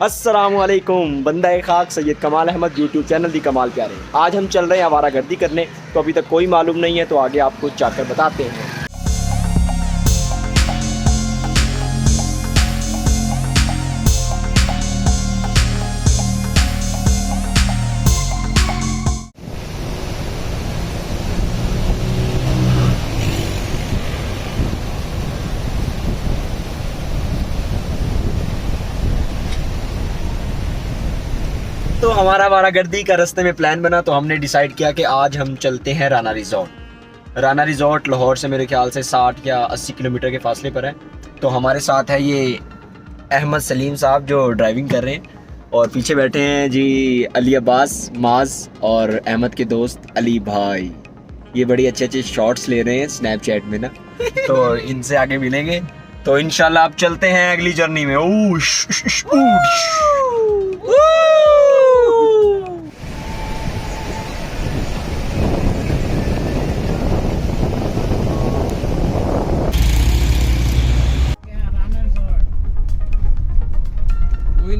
अस्सलामुअलैकुम, बंदा खाक सैयद कमाल अहमद यूट्यूब चैनल दी कमाल प्यारे। आज हम चल रहे हैं आवारागर्दी करने, तो अभी तक कोई मालूम नहीं है, तो आगे आपको जाकर बताते हैं। तो हमारा आवारागर्दी का रास्ते में प्लान बना, तो हमने डिसाइड किया कि आज हम चलते हैं राना रिजॉर्ट। राना रिजॉर्ट लाहौर से मेरे ख्याल से 60 या 80 किलोमीटर के फासले पर है। तो हमारे साथ है ये अहमद सलीम साहब जो ड्राइविंग कर रहे हैं, और पीछे बैठे हैं जी अली अब्बास माज और अहमद के दोस्त अली भाई। ये बड़ी अच्छे अच्छे शॉट्स ले रहे हैं स्नैपचैट में ना। तो इनसे आगे मिलेंगे, तो इंशाल्लाह आप चलते हैं अगली जर्नी में।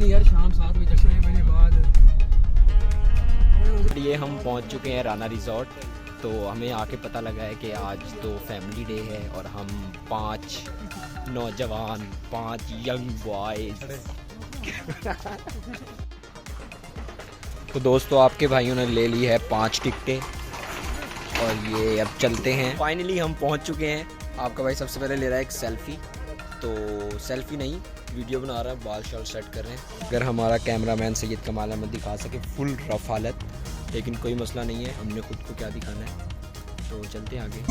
यार शाम 7 बजे तक बजे बाद ये हम पहुंच चुके हैं राना रिजॉर्ट। तो हमें आके पता लगा है कि आज तो फैमिली डे है और हम 5 नौजवान 5 यंग बॉयज तो दोस्तों आपके भाइयों ने ले ली है 5 टिकटें और ये अब चलते हैं। फाइनली हम पहुंच चुके हैं। आपका भाई सबसे पहले ले रहा है एक सेल्फी, तो सेल्फी नहीं वीडियो बना रहा है, बाल शाल सेट कर रहे हैं। अगर हमारा कैमरामैन सैयद कमाल अहमद दिखा सके फुल रफ हालत, लेकिन कोई मसला नहीं है, हमने खुद को क्या दिखाना है। तो चलते हैं आगे।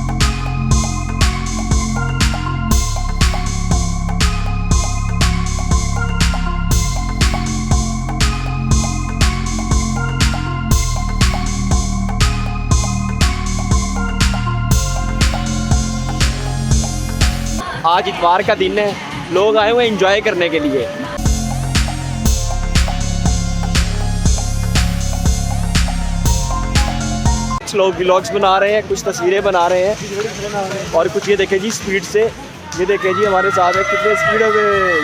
आज इतवार का दिन है, लोग आए हुए एंजॉय करने के लिए। कुछ लोग व्लॉग्स बना रहे हैं, कुछ तस्वीरें बना रहे हैं, और कुछ ये देखें जी स्पीड से, ये देखें जी हमारे साथ है कितने स्पीड हो गए।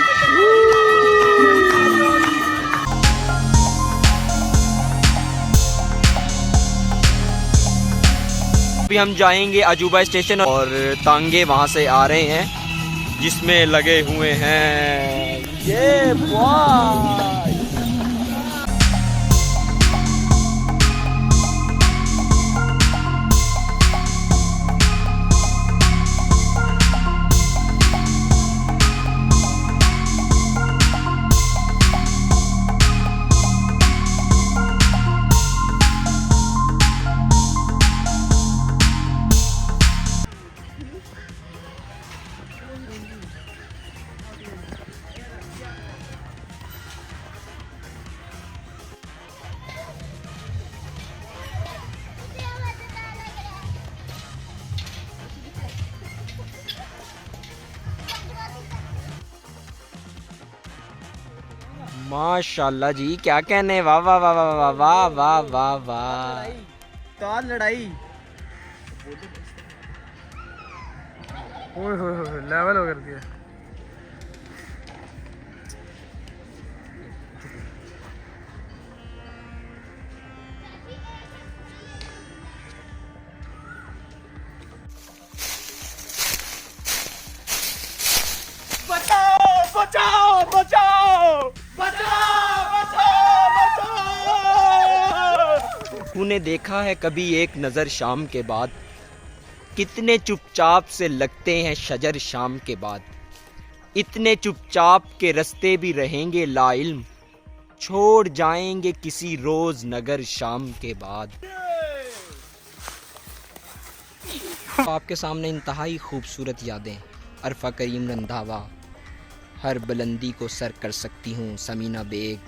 अभी हम जाएंगे अजूबा स्टेशन और तांगे वहां से आ रहे हैं जिसमें लगे हुए हैं ये बॉय। माशाल्लाह जी, क्या कहने, वाह वाह वाह वाह वाह वाह वाह वाह वाह। कार लड़ाई लेवल हो कर दिया। बचाओ बचाओ बचाओ बचाओ बचाओ बचाओ। तूने देखा है कभी एक नज़र शाम के बाद, कितने चुपचाप से लगते हैं शजर शाम के बाद। इतने चुपचाप के रास्ते भी रहेंगे लाइल्म, छोड़ जाएंगे किसी रोज नगर शाम के बाद। आपके सामने इंतहाई खूबसूरत यादें, अरफा करीम रंधावा, हर बुलंदी को सर कर सकती हूँ समीना बेग,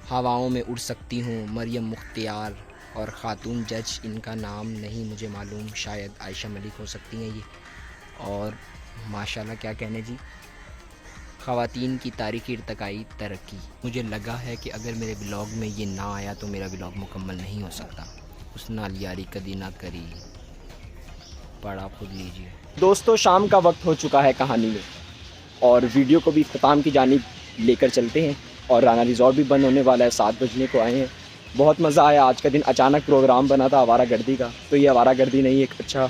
हवाओं में उड़ सकती हूँ मरियम मुख्तियार, और ख़ातून जज इनका नाम नहीं मुझे मालूम, शायद आयशा मलिक हो सकती हैं ये। और माशाल्लाह क्या कहने जी, ख़वातीन की तारीख़ी इर्तकाई तरक्की। मुझे लगा है कि अगर मेरे ब्लॉग में ये ना आया तो मेरा ब्लॉग मुकम्मल नहीं हो सकता। उस नाल यारी कदी ना करी, पढ़ा खुद लीजिए। दोस्तों शाम का वक्त हो चुका है कहानी में, और वीडियो को भी इख्तिताम की जानिब लेकर चलते हैं। और राना रिजॉर्ट भी बंद होने वाला है, 7 बजने को आए हैं। बहुत मज़ा आया आज का दिन, अचानक प्रोग्राम बना था आवारागर्दी का, तो ये आवारागर्दी नहीं, एक अच्छा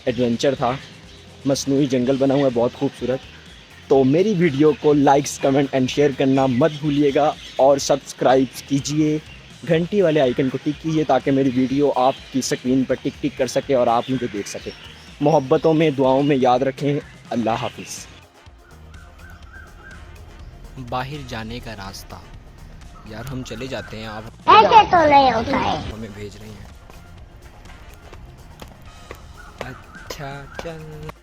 एडवेंचर था। मसनूई जंगल बना हुआ है बहुत खूबसूरत। तो मेरी वीडियो को लाइक्स कमेंट एंड शेयर करना मत भूलिएगा और सब्सक्राइब कीजिए, घंटी वाले आइकन को टिक कीजिए ताकि मेरी वीडियो आपकी स्क्रीन पर टिक टिक कर सके और आप मुझे देख सकें। मोहब्बतों में दुआओं में याद रखें। अल्लाह हाफिज़। बाहर जाने का रास्ता, यार हम चले जाते हैं, आप ऐसे तो नहीं होता है। हमें भेज रही हैं। अच्छा चल।